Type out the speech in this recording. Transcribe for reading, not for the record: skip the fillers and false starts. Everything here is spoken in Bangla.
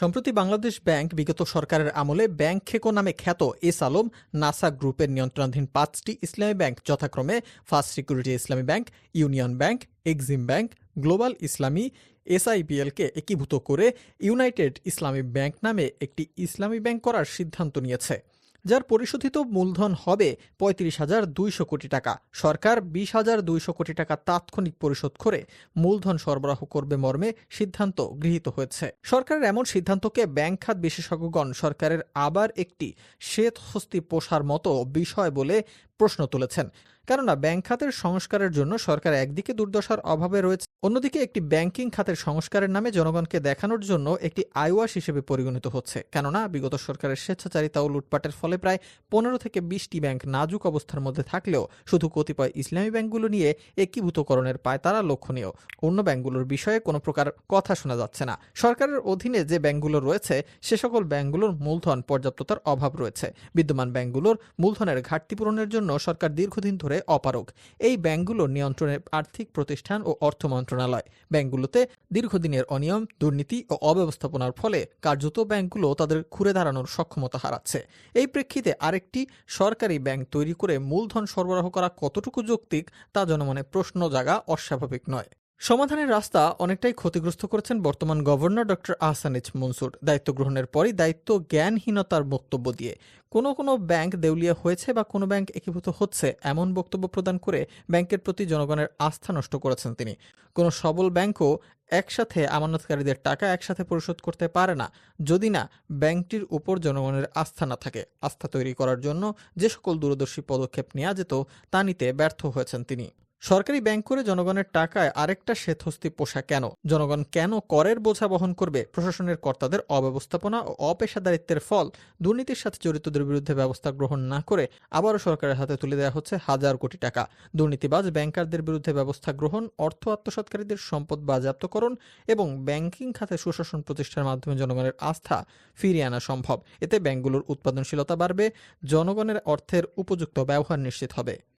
সম্প্রতি বাংলাদেশ ব্যাংক বিগত সরকারের আমলে ব্যাংক খেকো নামে খ্যাত এস আলম নাসা গ্রুপের নিয়ন্ত্রণাধীন ৫টি ইসলামী ব্যাংক যথাক্রমে ফার্স্ট সিকিউরিটি ইসলামী bank, union bank, Exim bank, global ইসলামী, এসআইবিএলকে একীভূত করে ইউনাইটেড ইসলামী ব্যাংক নামে একটি ইসলামী ব্যাংক করার সিদ্ধান্ত নিয়েছে, যার পরিশোধিত মূলধন হবে ৩৫,২০০ কোটি টাকা। সরকার ২০,২০০ কোটি টাকা তাৎক্ষণিক পরিশোধ করে মূলধন সরবরাহ করবে মর্মে সিদ্ধান্ত গৃহীত হয়েছে। সরকারের এমন সিদ্ধান্তকে ব্যাংক খাত বিশেষজ্ঞগণ সরকারের আবার একটি শ্বেত হস্তি পোষার মতো বিষয় বলে প্রশ্ন তুলেছেন। কেননা ব্যাংক খাতের সংস্কারের জন্য সরকার একদিকে দুর্দশার অভাবে রয়েছে, অন্যদিকে একটি ব্যাংকিং খাতের সংস্কারের নামে জনগণকে দেখানোর জন্য একটি আইওয়াশ হিসেবে পরিগণিত হচ্ছে। কেননা বিগত সরকারের স্বেচ্ছাচারিতা ও লুটপাটের ফলে প্রায় ১৫ থেকে ২০টি ব্যাংক নাজুক অবস্থার মধ্যে থাকলেও শুধু কতিপয় ইসলামী ব্যাংকগুলো নিয়ে একীভূতকরণের পায়তারা লক্ষণীয়। অন্য ব্যাংকগুলোর বিষয়ে কোনো প্রকার কথা শোনা যাচ্ছে না। সরকারের অধীনে যে ব্যাংকগুলো রয়েছে সে সকল ব্যাংকগুলোর মূলধন পর্যাপ্ততার অভাব রয়েছে। বিদ্যমান ব্যাংকগুলোর মূলধনের ঘাটতি পূরণের জন্য সরকার দীর্ঘদিন ধরে অপারগ। এই ব্যাংকগুলোর নিয়ন্ত্রণে আর্থিক প্রতিষ্ঠান ও অর্থ মন্ত্রণালয়। ব্যাংকগুলোতে দীর্ঘদিনের অনিয়ম, দুর্নীতি ও অব্যবস্থাপনার ফলে কার্যত ব্যাংকগুলো তাদের ঘুরে দাঁড়ানোর সক্ষমতা হারাচ্ছে। এই প্রেক্ষিতে আরেকটি সরকারি ব্যাংক তৈরি করে মূলধন সরবরাহ করা কতটুকু যৌক্তিক তা জনমনে প্রশ্ন জাগা অস্বাভাবিক নয়। সমাধানের রাস্তা অনেকটাই ক্ষতিগ্রস্ত করেছেন বর্তমান governor doctor Ahsan H Mansur. দায়িত্ব গ্রহণের পরই দায়িত্ব জ্ঞানহীনতার বক্তব্য দিয়ে কোনো ব্যাংক দেউলিয়া হয়েছে বা কোনো ব্যাংক একীভূত হচ্ছে এমন বক্তব্য প্রদান করে ব্যাংকের প্রতি জনগণের আস্থা নষ্ট করেছেন তিনি। কোনো সবল ব্যাংকও একসাথে আমানতকারীদের টাকা একসাথে পরিশোধ করতে পারে না যদি না ব্যাংকটির উপর জনগণের আস্থা না থাকে। আস্থা তৈরি করার জন্য যে সকল দূরদর্শী পদক্ষেপ নেওয়া যেত তা নিতে ব্যর্থ হয়েছেন তিনি। সরকারি ব্যাংক করে জনগণের টাকায় আরেকটা শ্বেতহস্তি পোষা কেন? জনগণ কেন করের বোঝা বহন করবে? প্রশাসনের কর্তাদের অব্যবস্থাপনা ও অপেশাদারিত্বের ফল। দুর্নীতির সাথে জড়িতদের বিরুদ্ধে ব্যবস্থা গ্রহণ না করে আবারও সরকারের হাতে তুলে দেওয়া হচ্ছে হাজার কোটি টাকা। দুর্নীতিবাজ ব্যাংকারদের বিরুদ্ধে ব্যবস্থা গ্রহণ, অর্থ আত্মসাৎকারীদের সম্পদ বাজেয়াপ্তকরণ এবং ব্যাংকিং খাতে সুশাসন প্রতিষ্ঠার মাধ্যমে জনগণের আস্থা ফিরিয়ে আনা সম্ভব। এতে ব্যাংকগুলোর উৎপাদনশীলতা বাড়বে, জনগণের অর্থের উপযুক্ত ব্যবহার নিশ্চিত হবে।